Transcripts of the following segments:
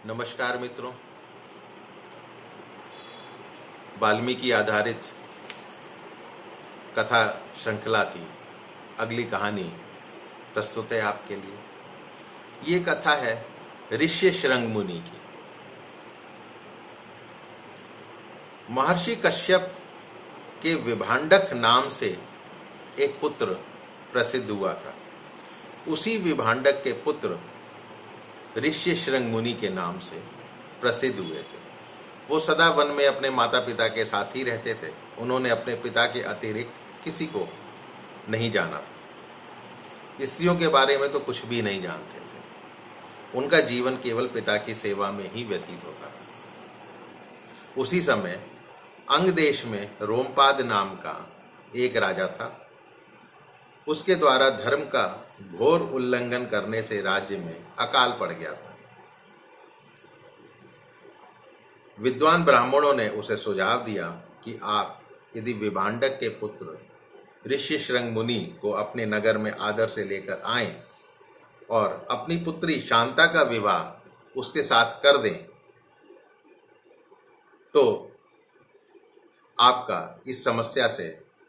नमस्कार मित्रों, वाल्मीकि आधारित कथा श्रृंखला की अगली कहानी प्रस्तुत है आपके लिए। ये कथा है ऋष्य शृंग मुनि की। महर्षि कश्यप के विभांडक नाम से एक पुत्र प्रसिद्ध हुआ था। उसी विभांडक के पुत्र ऋष्य शृंग मुनि के नाम से प्रसिद्ध हुए थे। वो सदा वन में अपने माता पिता के साथ ही रहते थे। उन्होंने अपने पिता के अतिरिक्त किसी को नहीं जाना था। स्त्रियों के बारे में तो कुछ भी नहीं जानते थे। उनका जीवन केवल पिता की सेवा में ही व्यतीत होता था। उसी समय अंग देश में रोमपाद नाम का एक राजा था। उसके द्वारा धर्म का घोर उल्लंघन करने से राज्य में अकाल पड़ गया था। विद्वान ब्राह्मणों ने उसे सुझाव दिया कि आप यदि विभांडक के पुत्र ऋष्य शृंग मुनि को अपने नगर में आदर से लेकर आएं और अपनी पुत्री शांता का विवाह उसके साथ कर दें तो आपका इस समस्या से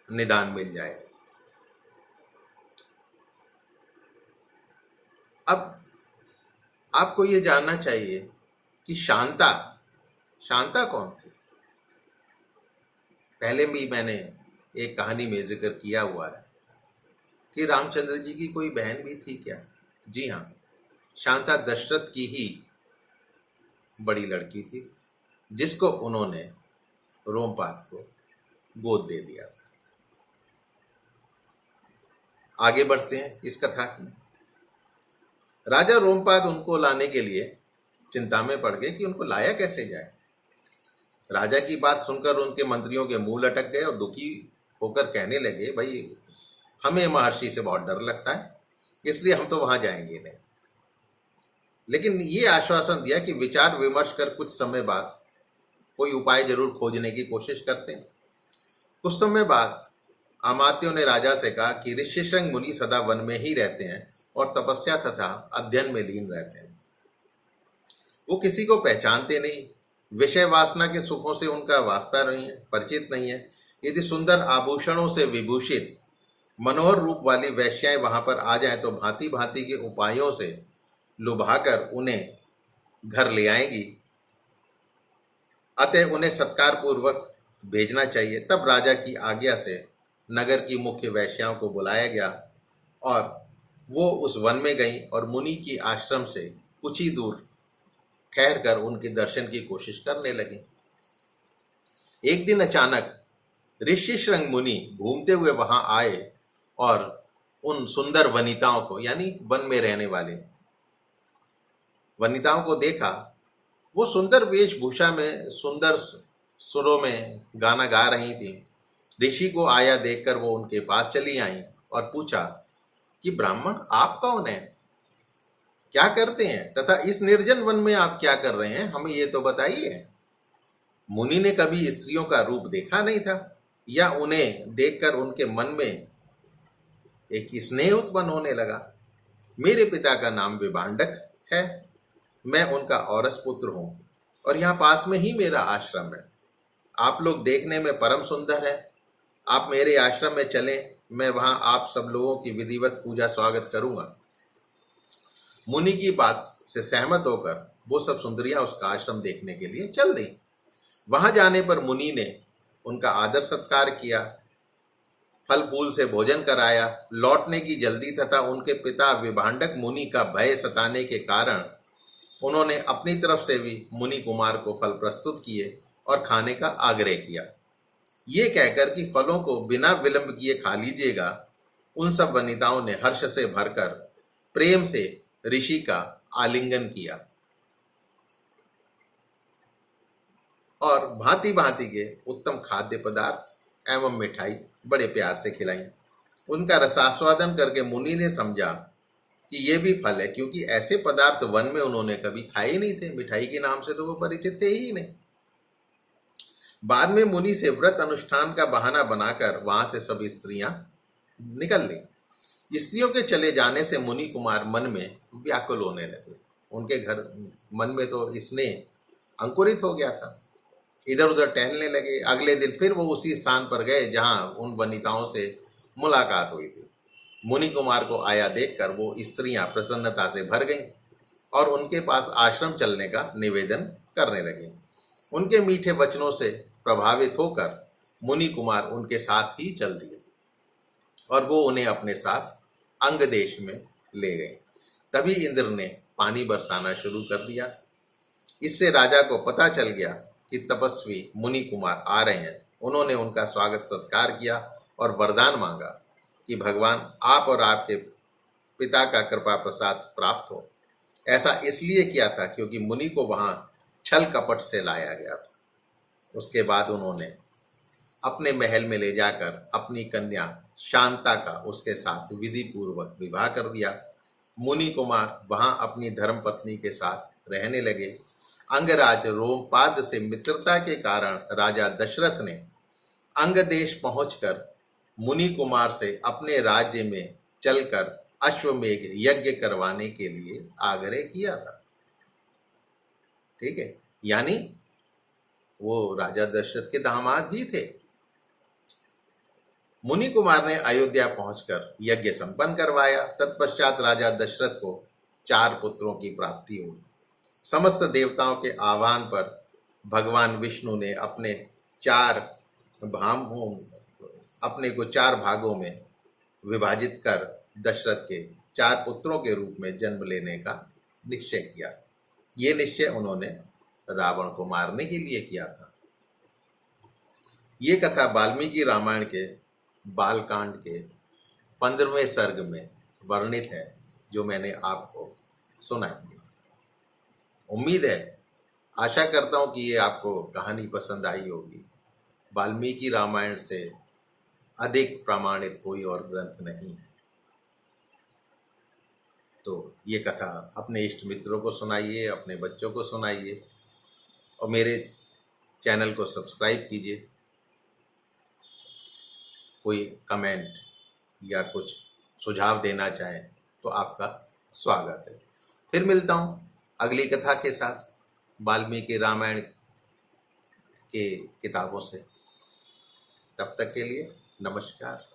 निदान मिल जाएगा। अब आपको ये जानना चाहिए कि शांता कौन थी। पहले भी मैंने एक कहानी में जिक्र किया हुआ है कि रामचंद्र जी की कोई बहन भी थी क्या। जी हाँ, शांता दशरथ की ही बड़ी लड़की थी, जिसको उन्होंने रोमपाद को गोद दे दिया था। आगे बढ़ते हैं इस कथा में। राजा रोमपाद उनको लाने के लिए चिंता में पड़ गए कि उनको लाया कैसे जाए। राजा की बात सुनकर उनके मंत्रियों के मुंह लटक गए और दुखी होकर कहने लगे, भाई हमें महर्षि से बहुत डर लगता है, इसलिए हम तो वहां जाएंगे नहीं। लेकिन ये आश्वासन दिया कि विचार विमर्श कर कुछ समय बाद कोई उपाय जरूर खोजने की कोशिश करते हैं। कुछ समय बाद अमात्यों ने राजा से कहा कि ऋष्य शृंग मुनि सदा वन में ही रहते हैं और तपस्या तथा अध्ययन में लीन रहते हैं। वो किसी को पहचानते नहीं, विषय वासना के सुखों से उनका वास्ता नहीं है, परिचित नहीं है। यदि सुंदर आभूषणों से विभूषित मनोहर रूप वाली वैश्याएं वहां पर आ जाएं तो भांति भांति के उपायों से लुभाकर उन्हें घर ले आएंगी। अतः उन्हें सत्कार पूर्वक भेजना चाहिए। तब राजा की आज्ञा से नगर की मुख्य वैश्याओं को बुलाया गया और वो उस वन में गई और मुनि की आश्रम से कुछ ही दूर ठहर कर उनके दर्शन की कोशिश करने लगी। एक दिन अचानक ऋष्य शृंग मुनि घूमते हुए वहां आए और उन सुंदर वनिताओं को, यानी वन में रहने वाले वनिताओं को देखा। वो सुंदर वेशभूषा में सुंदर सुरों में गाना गा रही थी। ऋषि को आया देखकर वो उनके पास चली आई और पूछा कि ब्राह्मण आप कौन हैं, क्या करते हैं तथा इस निर्जन वन में आप क्या कर रहे हैं, हमें ये तो बताइए। मुनि ने कभी स्त्रियों का रूप देखा नहीं था या उन्हें देखकर उनके मन में एक स्नेह उत्पन्न होने लगा। मेरे पिता का नाम विभांडक है, मैं उनका औरस पुत्र हूं और यहाँ पास में ही मेरा आश्रम है। आप लोग देखने में परम सुंदर है। आप मेरे आश्रम में चलें, मैं वहां आप सब लोगों की विधिवत पूजा स्वागत करूंगा। मुनि की बात से सहमत होकर वो सब सुंदरियां उसका आश्रम देखने के लिए चल दी। वहां जाने पर मुनि ने उनका आदर सत्कार किया, फल फूल से भोजन कराया। लौटने की जल्दी तथा उनके पिता विभांडक मुनि का भय सताने के कारण उन्होंने अपनी तरफ से भी मुनि कुमार को फल प्रस्तुत किए और खाने का आग्रह किया, ये कहकर कि फलों को बिना विलंब किए खा लीजिएगा। उन सब वनिताओं ने हर्ष से भरकर प्रेम से ऋषि का आलिंगन किया और भांति भांति के उत्तम खाद्य पदार्थ एवं मिठाई बड़े प्यार से खिलाई। उनका रसास्वादन करके मुनि ने समझा कि ये भी फल है, क्योंकि ऐसे पदार्थ वन में उन्होंने कभी खाए ही नहीं थे। मिठाई के नाम से तो वो परिचित थे ही नहीं। बाद में मुनि से व्रत अनुष्ठान का बहाना बनाकर वहां से सब स्त्रियां निकल ली। स्त्रियों के चले जाने से मुनि कुमार मन में व्याकुल होने लगे। उनके घर मन में तो इसने अंकुरित हो गया था। इधर उधर टहलने लगे। अगले दिन फिर वो उसी स्थान पर गए जहां उन वनिताओं से मुलाकात हुई थी। मुनि कुमार को आया देखकर वो स्त्रियां प्रसन्नता से भर गईं और उनके पास आश्रम चलने का निवेदन करने लगे। उनके मीठे वचनों से प्रभावित होकर मुनि कुमार उनके साथ ही चल दिए और वो उन्हें अपने साथ अंग देश में ले गए। तभी इंद्र ने पानी बरसाना शुरू कर दिया। इससे राजा को पता चल गया कि तपस्वी मुनि कुमार आ रहे हैं। उन्होंने उनका स्वागत सत्कार किया और वरदान मांगा कि भगवान आप और आपके पिता का कृपा प्रसाद प्राप्त हो। ऐसा इसलिए किया था क्योंकि मुनि को वहां छल कपट से लाया गया था। उसके बाद उन्होंने अपने महल में ले जाकर अपनी कन्या शांता का उसके साथ विधि पूर्वक विवाह कर दिया। मुनि कुमार वहां अपनी धर्म पत्नी के साथ रहने लगे। अंगराज रोमपाद से मित्रता के कारण राजा दशरथ ने अंग देश पहुंचकर मुनि कुमार से अपने राज्य में चलकर अश्वमेघ यज्ञ करवाने के लिए आग्रह किया था। ठीक है, यानी वो राजा दशरथ के दामाद ही थे। मुनि कुमार ने अयोध्या पहुंचकर यज्ञ संपन्न करवाया। तत्पश्चात राजा दशरथ को 4 पुत्रों की प्राप्ति हुई। समस्त देवताओं के आह्वान पर भगवान विष्णु ने अपने 4 भागों में विभाजित कर दशरथ के 4 पुत्रों के रूप में जन्म लेने का निश्चय किया। ये निश्चय उन्होंने रावण को मारने के लिए किया था। ये कथा वाल्मीकि रामायण के बालकांड के 15वें सर्ग में वर्णित है, जो मैंने आपको सुनाई है। उम्मीद है, आशा करता हूं कि ये आपको कहानी पसंद आई होगी। वाल्मीकि रामायण से अधिक प्रमाणित कोई और ग्रंथ नहीं है। तो ये कथा अपने इष्ट मित्रों को सुनाइए, अपने बच्चों को सुनाइए और मेरे चैनल को सब्सक्राइब कीजिए। कोई कमेंट या कुछ सुझाव देना चाहें तो आपका स्वागत है। फिर मिलता हूँ अगली कथा के साथ वाल्मीकि रामायण के किताबों से। तब तक के लिए नमस्कार।